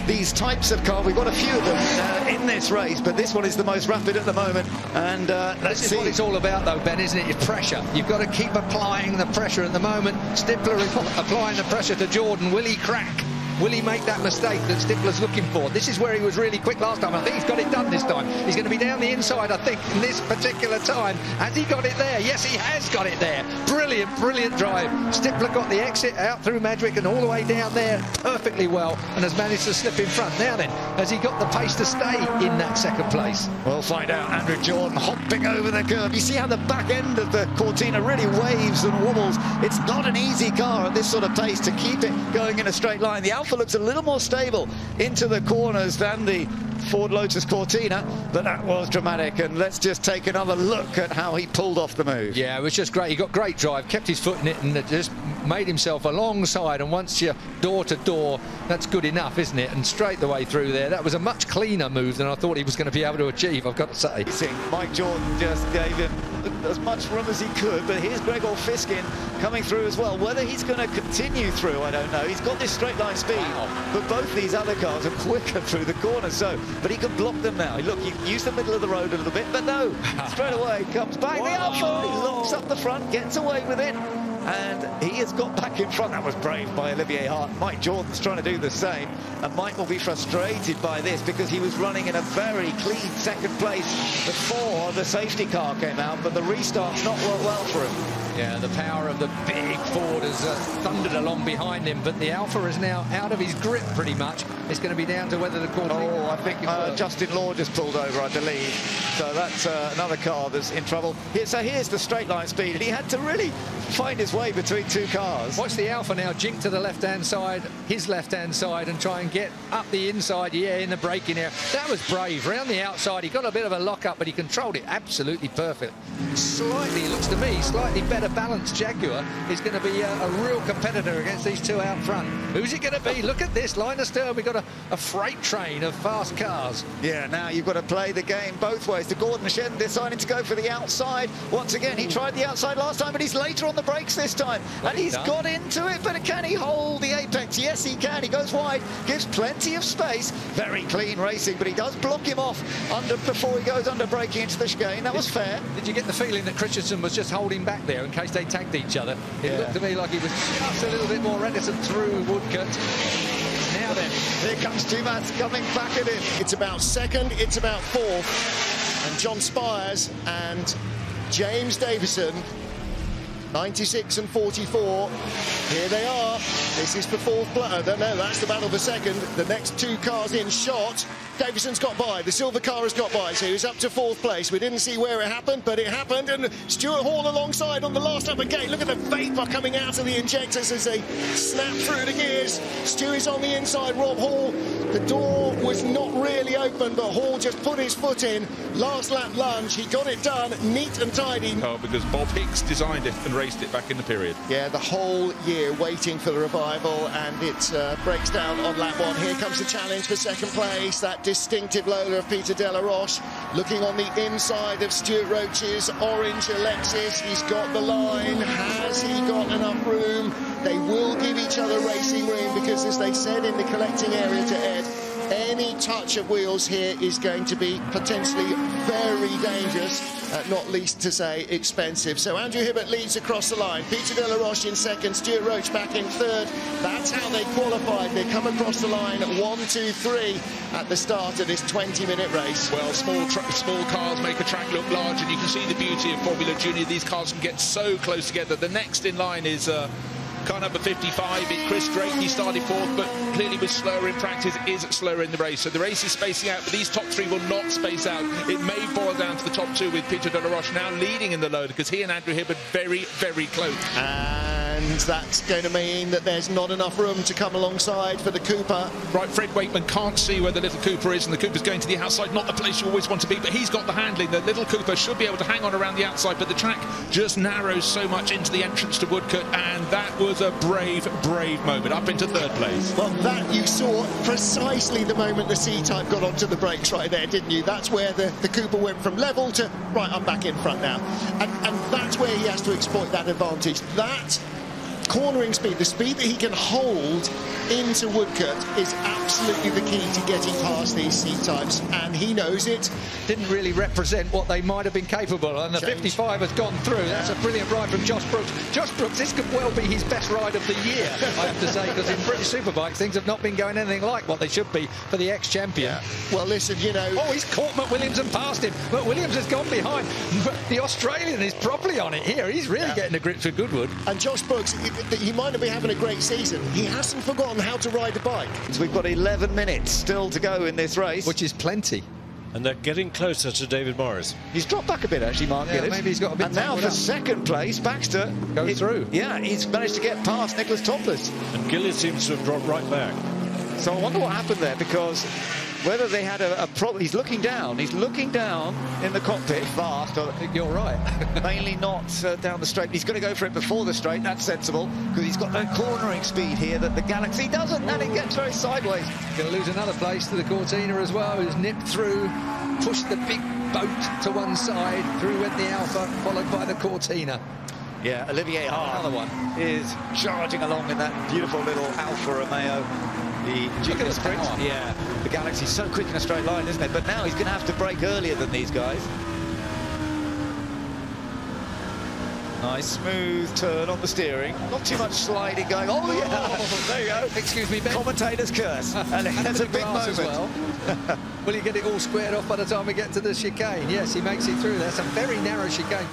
these types of car. We've got a few of them in this race, but this one is the most rapid at the moment. And let's see. This is what it's all about, though, Ben, isn't it? It's pressure. You've got to keep applying the pressure at the moment. Stippler is applying the pressure to Jordan. Will he crack? Will he make that mistake that Stippler's looking for? This is where he was really quick last time. I think he's got it done this time. He's going to be down the inside, I think, in this particular time. Has he got it there? Yes, he has got it there. Brilliant, brilliant drive. Stippler got the exit out through Madrick and all the way down there perfectly well and has managed to slip in front. Now then, has he got the pace to stay in that second place? We'll find out. Andrew Jordan hopping over the curve. You see how the back end of the Cortina really waves and wobbles. It's not an easy car at this sort of pace to keep it going in a straight line. The Alfa looks a little more stable into the corners than the Ford Lotus Cortina, but that was dramatic. And let's just take another look at how he pulled off the move. Yeah, it was just great. He got great drive, kept his foot in it, and just made himself alongside. And once you're door to door, that's good enough, isn't it? And straight the way through there. That was a much cleaner move than I thought he was going to be able to achieve, I've got to say. Mike Jordan just gave him as much room as he could, but here's Gregor Fisken coming through as well. Whether he's going to continue through, I don't know. He's got this straight line speed, but both these other cars are quicker through the corner, but he can block them now. Look, he used the middle of the road a little bit, but no, straight away comes back the Alfa. He locks up the front, gets away with it, and he has got back in front. That was brave by Olivier Hart. Mike Jordan's trying to do the same, and Mike will be frustrated by this because he was running in a very clean second place before the safety car came out, but the restart's not worked well for him. Yeah, the power of the big Ford has thundered along behind him, but the Alfa is now out of his grip pretty much. It's going to be down to whether the Cortina... Oh, I think Justin Law just pulled over, I believe. So that's another car that's in trouble. So here's the straight line speed, and he had to really find his way between two cars. Watch the Alfa now jink to the left-hand side, his left-hand side, and try and get up the inside, in the braking area. That was brave. Round the outside, he got a bit of a lock-up, but he controlled it absolutely perfect. Slightly, it looks to me, slightly better balanced Jaguar is going to be a real competitor against these two out front. Who's it going to be? Look at this line of stern. We've got a freight train of fast cars. Yeah, now you've got to play the game both ways. The Gordon Shedden deciding to go for the outside. Once again, he tried the outside last time, but he's later on the brakes this time. And he's got into it, but can he hold the apex? Yes, he can. He goes wide, gives plenty of space. Very clean racing, but he does block him off before he goes under braking into the chicane. That was fair. Did you get the feeling that Kristensen was just holding back there in case they tagged each other? It looked to me like he was just a little bit more reticent through Woodcote. Now then, here comes Dumas coming back at him. It's about second, it's about fourth, and John Spires and James Davison, 96 and 44. Here they are. This is for fourth place. No, that's the battle for second. The next two cars in shot. Davison's got by. The silver car has got by, so he's up to fourth place. We didn't see where it happened, but it happened. And Stuart Hall alongside on the last upper gate. Look at the vapour coming out of the injectors as they snap through the gears. Stewie's on the inside. Rob Hall. The door was not really open, but Hall just put his foot in. Last lap lunge. He got it done neat and tidy. Oh, because Bob Hicks designed it and raced it back in the period. Yeah, the whole year waiting for the revival, and it breaks down on lap one. Here comes the challenge for second place. That distinctive Lola of Peter de la Roche, looking on the inside of Stuart Roche's orange Alexis. He's got the line. Has he got enough room? They will give each other racing room because, as they said in the collecting area to Ed, any touch of wheels here is going to be potentially very dangerous, not least to say expensive. So Andrew Hibbert leads across the line. Peter de la Roche in second, Stuart Roche back in third. That's how they qualified. They come across the line at 1, 2, 3 at the start of this 20-minute race. Well, small cars make a track look large, and you can see the beauty of Formula Junior. These cars can get so close together. The next in line is car number 55, Chris Drake. He started fourth, but clearly was slower in practice, is slower in the race. So the race is spacing out, but these top three will not space out. It may boil down to the top two with Peter de la Roche now leading in the load, because he and Andrew Hibbert very, very close. And that's going to mean that there's not enough room to come alongside for the Cooper. Right, Fred Wakeman can't see where the little Cooper is, and the Cooper's going to the outside, not the place you always want to be, but he's got the handling. The little Cooper should be able to hang on around the outside, but the track just narrows so much into the entrance to Woodcote, and that was a brave, brave moment, up into third place. Well, that you saw precisely the moment the C-Type got onto the brakes right there, didn't you? That's where the Cooper went from level to, right, I'm back in front now. And that's where he has to exploit that advantage. That cornering speed, the speed that he can hold into Woodcote is absolutely the key to getting past these seat types, and he knows it. Didn't really represent what they might have been capable, and the 55 has gone through. Yeah. That's a brilliant ride from Josh Brookes. Josh Brookes, this could well be his best ride of the year, I have to say, because in British Superbikes things have not been going anything like what they should be for the ex-champion. Yeah. Well, listen, you know... Oh, he's caught McWilliams and passed him. McWilliams has gone behind. The Australian is properly on it here. He's really getting the grips with Goodwood. And Josh Brookes, he might not be having a great season. He hasn't forgotten how to ride a bike. So we've got 11 minutes still to go in this race. Which is plenty. And they're getting closer to David Morris. He's dropped back a bit, actually, Mark. Yeah, maybe he's got a bit. And now for second place, Baxter goes through. Yeah, he's managed to get past Nicholas Topless. And Gillies seems to have dropped right back. So I wonder what happened there, because whether they had a problem. He's looking down in the cockpit fast. You're right. Mainly not down the straight. He's going to go for it before the straight. That's sensible, because he's got no cornering speed here that the Galaxie doesn't, and it gets very sideways. Going to lose another place to the Cortina as well, who's nipped through, pushed the big boat to one side, through went the Alfa, followed by the Cortina. Yeah, Olivier Hahn, another one, is charging along in that beautiful little Alfa Romeo. Look at the sprint. Yeah, the Galaxie's so quick in a straight line, isn't it? But now he's going to have to brake earlier than these guys. Nice smooth turn on the steering. Not too much sliding going. Oh, yeah. There you go. Excuse me, Ben. Commentator's curse. And it's a big moment. Well. Will he get it all squared off by the time we get to the chicane? Yes, he makes it through there. Some very narrow chicane.